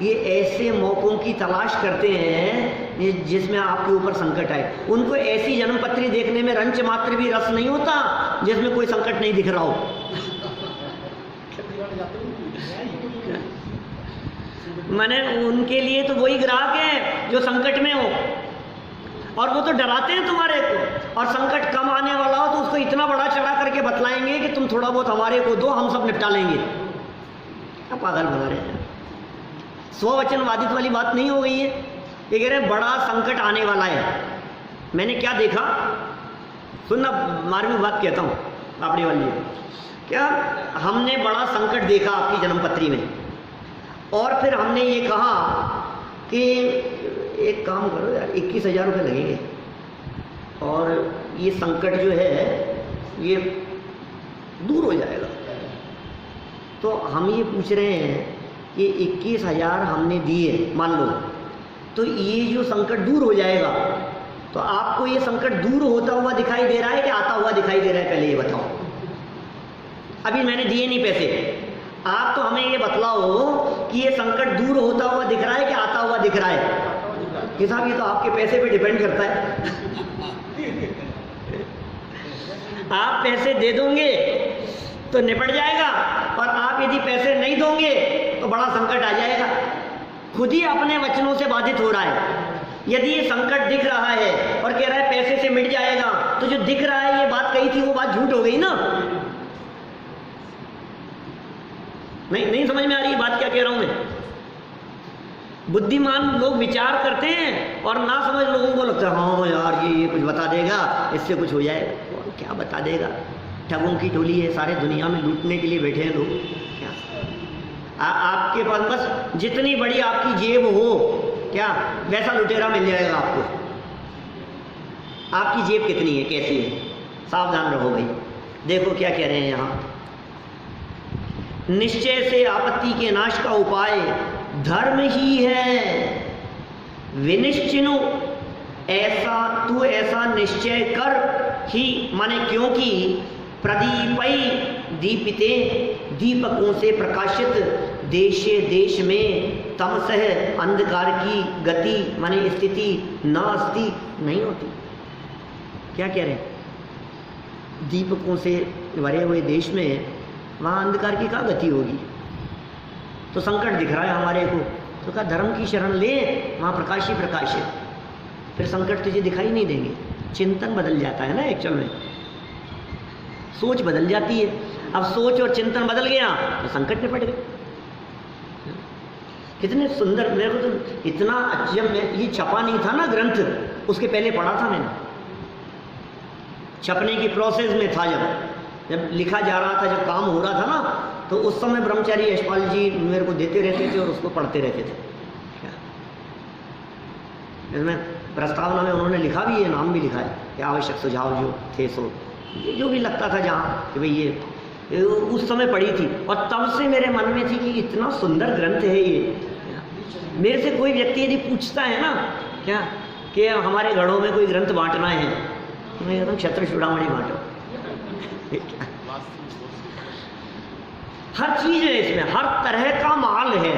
ये ऐसे मौक़ों की तलाश करते हैं जिसमें आपके ऊपर संकट आए। उनको ऐसी जन्म पत्री देखने में रंच मात्र भी रस नहीं होता जिसमें कोई संकट नहीं दिख रहा हो। माने उनके लिए तो वही ग्राहक है जो संकट में हो, और वो तो डराते हैं तुम्हारे को, और संकट कम आने वाला हो तो उसको इतना बड़ा चढ़ा करके बतलाएंगे कि तुम थोड़ा बहुत हमारे को दो, हम सब निपटा लेंगे। क्या पागल बना रहे हैं। स्ववचनवादित वाली बात नहीं हो गई है। ये कह रहे हैं बड़ा संकट आने वाला है। मैंने क्या देखा, सुनना, मार्मिक बात कहता हूँ आपने वाली। क्या हमने बड़ा संकट देखा आपकी जन्मपत्री में, और फिर हमने ये कहा कि एक काम करो यार, 21,000 रुपये लगेंगे और ये संकट जो है ये दूर हो जाएगा। तो हम ये पूछ रहे हैं कि 21,000 हमने दिए, मान लो, तो ये जो संकट दूर हो जाएगा, तो आपको ये संकट दूर होता हुआ दिखाई दे रहा है कि आता हुआ दिखाई दे रहा है? पहले ये बताओ। अभी मैंने दिए नहीं पैसे, आप तो हमें ये बतलाओ कि ये संकट दूर होता हुआ दिख रहा है कि आता हुआ दिख रहा है? कि साहब ये तो आपके पैसे पे डिपेंड करता है। आप पैसे दे दोगे तो निपट जाएगा, और आप यदि पैसे नहीं दोगे तो बड़ा संकट आ जाएगा। खुद ही अपने वचनों से बाधित हो रहा है। यदि ये संकट दिख रहा है और कह रहा है पैसे से मिट जाएगा, तो जो दिख रहा है ये बात कही थी वो बात झूठ हो गई ना। नहीं समझ में आ रही है बात क्या कह रहा हूं मैं। बुद्धिमान लोग विचार करते हैं और ना समझ लोगों को लगता है हाँ यार ये कुछ बता देगा, इससे कुछ हो जाएगा। और क्या बता देगा, ठगों की टोली है, सारे दुनिया में लूटने के लिए बैठे हैं लोग। क्या आपके पास बस जितनी बड़ी आपकी जेब हो, क्या वैसा लुटेरा मिल जाएगा आपको। आपकी जेब कितनी है, कैसी है, सावधान रहो भाई। देखो क्या कह रहे हैं यहाँ, निश्चय से आपत्ति के नाश का उपाय धर्म ही है। विनिश्चिनु ऐसा तू ऐसा निश्चय कर ही, माने क्योंकि प्रदीपई दीपिते, दीपकों से प्रकाशित देशे देश में तमसह अंधकार की गति माने स्थिति न अस्ति नहीं होती। क्या कह रहे हैं, दीपकों से भरे हुए देश में वहाँ अंधकार की क्या गति होगी। तो संकट दिख रहा है हमारे को, तो कहा धर्म की शरण ले, वहाँ प्रकाश ही प्रकाश है, फिर संकट तुझे दिखाई नहीं देंगे। चिंतन बदल जाता है ना, एक्चुअल में सोच बदल जाती है। अब सोच और चिंतन बदल गया तो संकट निपट गए। कितने सुंदर, मेरे को तो इतना अच्छा, जब मैं ये छपा नहीं था ना ग्रंथ, उसके पहले पढ़ा था मैंने, छपने की प्रोसेस में था, जब लिखा जा रहा था, जब काम हो रहा था ना, तो उस समय ब्रह्मचारी यशपाल जी मेरे को देते रहते थे और उसको पढ़ते रहते थे। इसमें प्रस्तावना में उन्होंने लिखा भी है, नाम भी लिखा है कि आवश्यक सुझाव जो थे सो, जो भी लगता था जहाँ कि भाई ये उस समय पढ़ी थी, और तब से मेरे मन में थी कि इतना सुंदर ग्रंथ है ये। मेरे से कोई व्यक्ति यदि पूछता है ना क्या कि हमारे घरों में कोई ग्रंथ बांटना है, तो मैं कहता हूँ क्षत्र चूड़ामणि बांटो। हर चीज़ है इसमें, हर तरह का माल है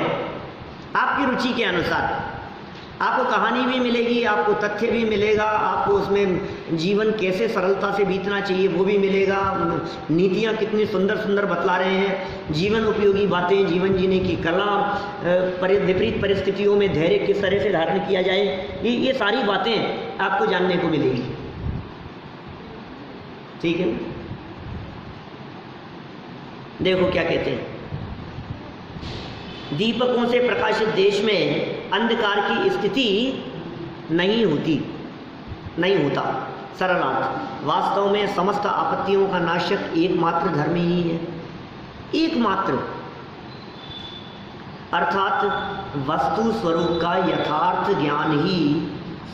आपकी रुचि के अनुसार। आपको कहानी भी मिलेगी, आपको तथ्य भी मिलेगा, आपको उसमें जीवन कैसे सरलता से बीतना चाहिए वो भी मिलेगा, नीतियाँ कितनी सुंदर सुंदर बतला रहे हैं, जीवन उपयोगी बातें, जीवन जीने की कला, विपरीत परिस्थितियों में धैर्य किस तरह से धारण किया जाए, ये सारी बातें आपको जानने को मिलेगी। ठीक है, देखो क्या कहते हैं, दीपकों से प्रकाशित देश में अंधकार की स्थिति नहीं होता। सरल अर्थ, वास्तव में समस्त आपत्तियों का नाशक एकमात्र धर्म ही है, एकमात्र, अर्थात वस्तु स्वरूप का यथार्थ ज्ञान ही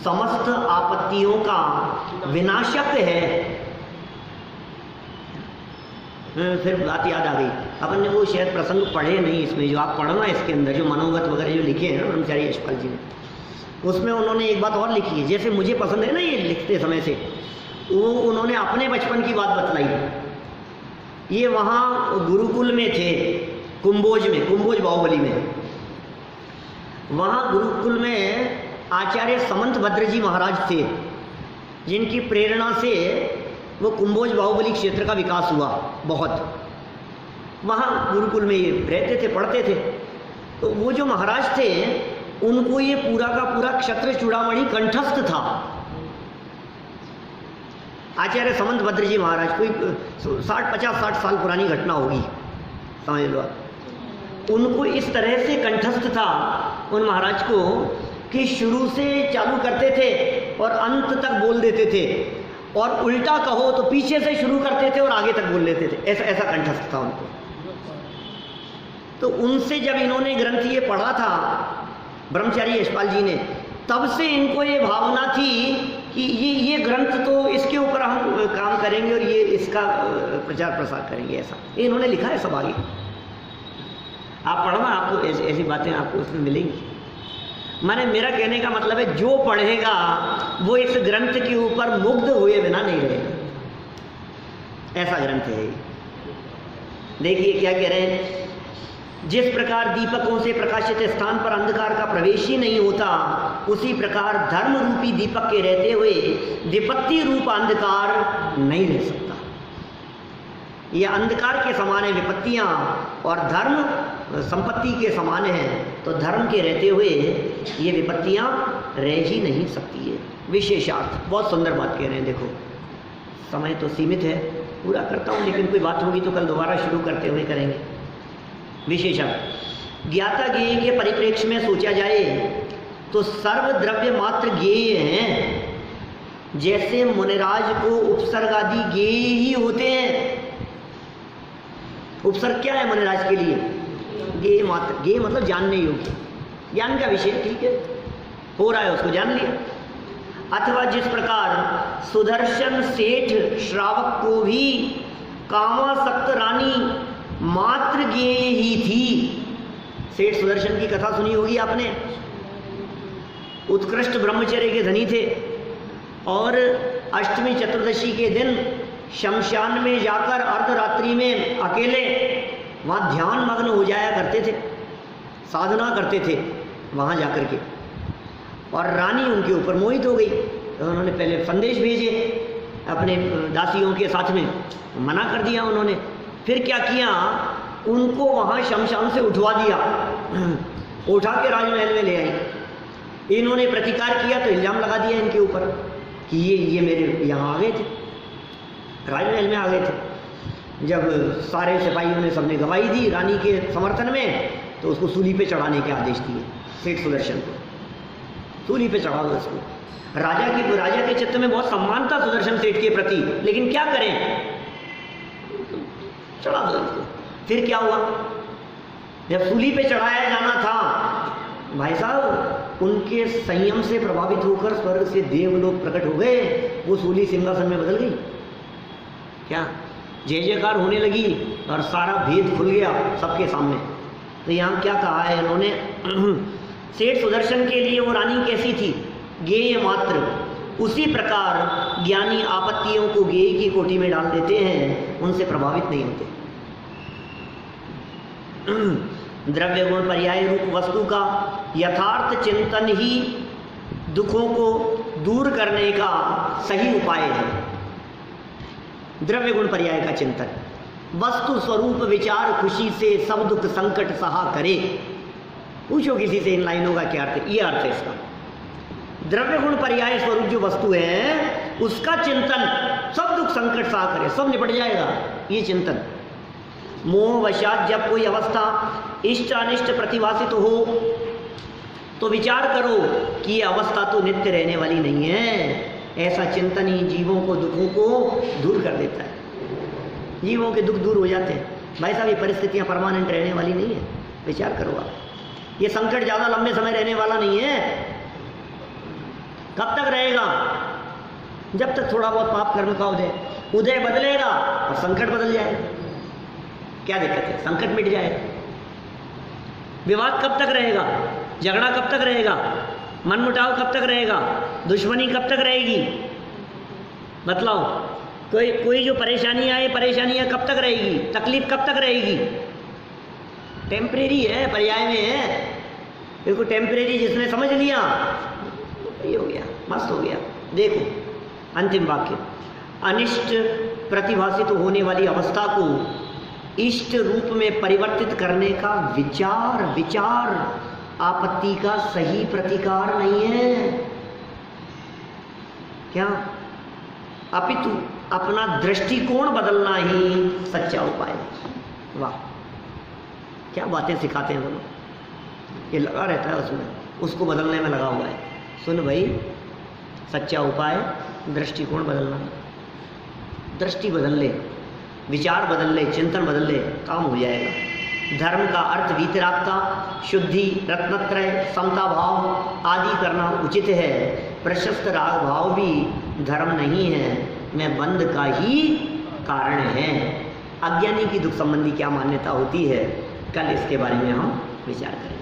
समस्त आपत्तियों का विनाशक है। फिर बात याद आ गई, अपन ने वो शायद प्रसंग पढ़े नहीं इसमें, जो आप पढ़ना इसके अंदर जो मनोगत वगैरह जो लिखे हैं ब्रह्मचारी यशपाल जी ने, उसमें उन्होंने एक बात और लिखी है, जैसे मुझे पसंद है ना ये लिखते समय से, वो उन्होंने अपने बचपन की बात बतलाई। ये वहाँ गुरुकुल में थे, कुंभोज बाहुबली में, वहाँ गुरुकुल में आचार्य समंत भद्र जी महाराज थे, जिनकी प्रेरणा से वो कुंभोज बाहुबली क्षेत्र का विकास हुआ बहुत। वहाँ गुरुकुल में ये रहते थे, पढ़ते थे। तो वो जो महाराज थे उनको ये पूरा का पूरा क्षत्र चूड़ामणि कंठस्थ था। आचार्य समंत भद्र जी महाराज, कोई 50-60 साल पुरानी घटना होगी, समझ लो। उनको इस तरह से कंठस्थ था उन महाराज को कि शुरू से चालू करते थे और अंत तक बोल देते थे, और उल्टा कहो तो पीछे से शुरू करते थे और आगे तक बोल लेते थे, ऐसा कंठस्थ था उनको। तो उनसे जब इन्होंने ग्रंथ ये पढ़ा था ब्रह्मचारी यशपाल जी ने, तब से इनको ये भावना थी कि ये ग्रंथ तो इसके ऊपर हम काम करेंगे और ये इसका प्रचार प्रसार करेंगे। ऐसा इन्होंने लिखा है सब आगे, आप पढ़ना, आपको ऐसी बातें आपको उसमें मिलेंगी। माने मेरा कहने का मतलब है, जो पढ़ेगा वो इस ग्रंथ के ऊपर मुग्ध हुए बिना नहीं रहेगा, ऐसा ग्रंथ है। देखिए क्या कह रहे हैं, जिस प्रकार दीपकों से प्रकाशित स्थान पर अंधकार का प्रवेश ही नहीं होता, उसी प्रकार धर्म रूपी दीपक के रहते हुए विपत्ति रूप अंधकार नहीं रह सकता। ये अंधकार के समान है विपत्तियां, और धर्म संपत्ति के समान है। तो धर्म के रहते हुए ये विपत्तियां रह ही नहीं सकती है। विशेषार्थ, बहुत सुंदर बात कह रहे हैं। देखो समय तो सीमित है, पूरा करता हूँ, लेकिन कोई बात होगी तो कल दोबारा शुरू करते हुए करेंगे। विशेषण, ज्ञाता ज्ञेय के परिप्रेक्ष्य में सोचा जाए तो सर्वद्रव्य मात्र ज्ञेय हैं। जैसे मुनिराज को उपसर्ग आदि ज्ञेय ही होते हैं। उपसर्ग क्या है मुनिराज के लिए? ज्ञेय मात्र। ज्ञेय मतलब जानने योग्य, ज्ञान का विषय, ठीक है, हो रहा है उसको जान लिया। अथवा जिस प्रकार सुदर्शन सेठ श्रावक को भी कामासक्त रानी मात्र ज्ञेय ही थी। सेठ सुदर्शन की कथा सुनी होगी आपने, उत्कृष्ट ब्रह्मचर्य के धनी थे और अष्टमी चतुर्दशी के दिन शमशान में जाकर अर्धरात्रि में अकेले वहाँ ध्यान मग्न हो जाया करते थे, साधना करते थे वहाँ जाकर के। और रानी उनके ऊपर मोहित हो गई, तो उन्होंने पहले संदेश भेजे अपने दासियों के साथ में, मना कर दिया उन्होंने। फिर क्या किया, उनको वहाँ शमशान से उठवा दिया, उठा के राजमहल में ले आई। इन्होंने प्रतिकार किया तो इल्जाम लगा दिया इनके ऊपर कि ये मेरे यहाँ आ गए थे, राजमहल में आ गए थे। जब सारे सिपाहियों ने सबने गवाही दी रानी के समर्थन में, तो उसको सूली पे चढ़ाने के आदेश दिए। सेठ सुदर्शन को सूली पे चढ़ा दो इसको। राजा के चित्त में बहुत सम्मान था सुदर्शन सेठ के प्रति, लेकिन क्या करें, चढ़ा दो इसको। फिर क्या हुआ, जब सूली पे चढ़ाया जाना था, भाई साहब उनके संयम से प्रभावित होकर स्वर्ग से देवलोक प्रकट हो गए, वो सूली सिंहासन में बदल गई। क्या जय जयकार होने लगी और सारा भेद खुल गया सबके सामने। तो यहाँ क्या कहा है इन्होंने, सेठ सुदर्शन के लिए वो रानी कैसी थी, ज्ञेय मात्र। उसी प्रकार ज्ञानी आपत्तियों को ज्ञेय की कोटि में डाल देते हैं, उनसे प्रभावित नहीं होते। द्रव्य गुण पर्याय रूप वस्तु का यथार्थ चिंतन ही दुखों को दूर करने का सही उपाय है। द्रव्य गुण पर्याय का चिंतन, वस्तु स्वरूप विचार खुशी से सब दुख संकट सहा करे। पूछो किसी से इन लाइनों का क्या अर्थ है? ये अर्थ है इसका। द्रव्य गुण पर्याय स्वरूप जो वस्तु है उसका चिंतन सब दुख संकट सहा करे, सब निपट जाएगा, ये चिंतन। मोहवशात जब कोई अवस्था इष्ट अनिष्ट प्रतिभासित हो तो विचार करो कि ये अवस्था तो नित्य रहने वाली नहीं है। ऐसा चिंतन ही जीवों को दुखों को दूर कर देता है। जीवों के दुख दूर हो जाते हैं। भाई साहब, ये परिस्थितियां परमानेंट रहने वाली नहीं है, विचार करो आप। ये संकट ज़्यादा लंबे समय रहने वाला नहीं है। कब तक रहेगा? जब तक थोड़ा बहुत पाप कर्म का उदय बदलेगा और संकट बदल जाएगा। क्या दिक्कत है? संकट मिट जाएगा। विवाद कब तक रहेगा? झगड़ा कब तक रहेगा? मनमुटाव कब तक रहेगा? दुश्मनी कब तक रहेगी? बतलाओ। कोई जो परेशानी आए, परेशानियां कब तक रहेगी? तकलीफ कब तक रहेगी? टेम्परेरी है, पर्याय में है, बिल्कुल टेम्परेरी। जिसने समझ लिया ये हो गया, मस्त हो गया। देखो अंतिम वाक्य, अनिष्ट प्रतिभासित होने वाली अवस्था को इष्ट रूप में परिवर्तित करने का विचार आपत्ति का सही प्रतिकार नहीं है। क्या? अपितु अपना दृष्टिकोण बदलना ही सच्चा उपाय है। वाह, क्या बातें सिखाते हैं वो लोग। ये लगा रहता है उसमें, उसको बदलने में लगा हुआ है। सुन भाई, सच्चा उपाय दृष्टिकोण बदलना। दृष्टि बदल ले, विचार बदल ले, चिंतन बदल ले, काम हो जाएगा। धर्म का अर्थ वीतरागता, शुद्धि, रत्नत्रय, समता भाव आदि करना उचित है। प्रशस्त राग भाव भी धर्म नहीं है, मैं बंध का ही कारण है। अज्ञानी की दुख संबंधी क्या मान्यता होती है, कल इसके बारे में हम विचार करेंगे।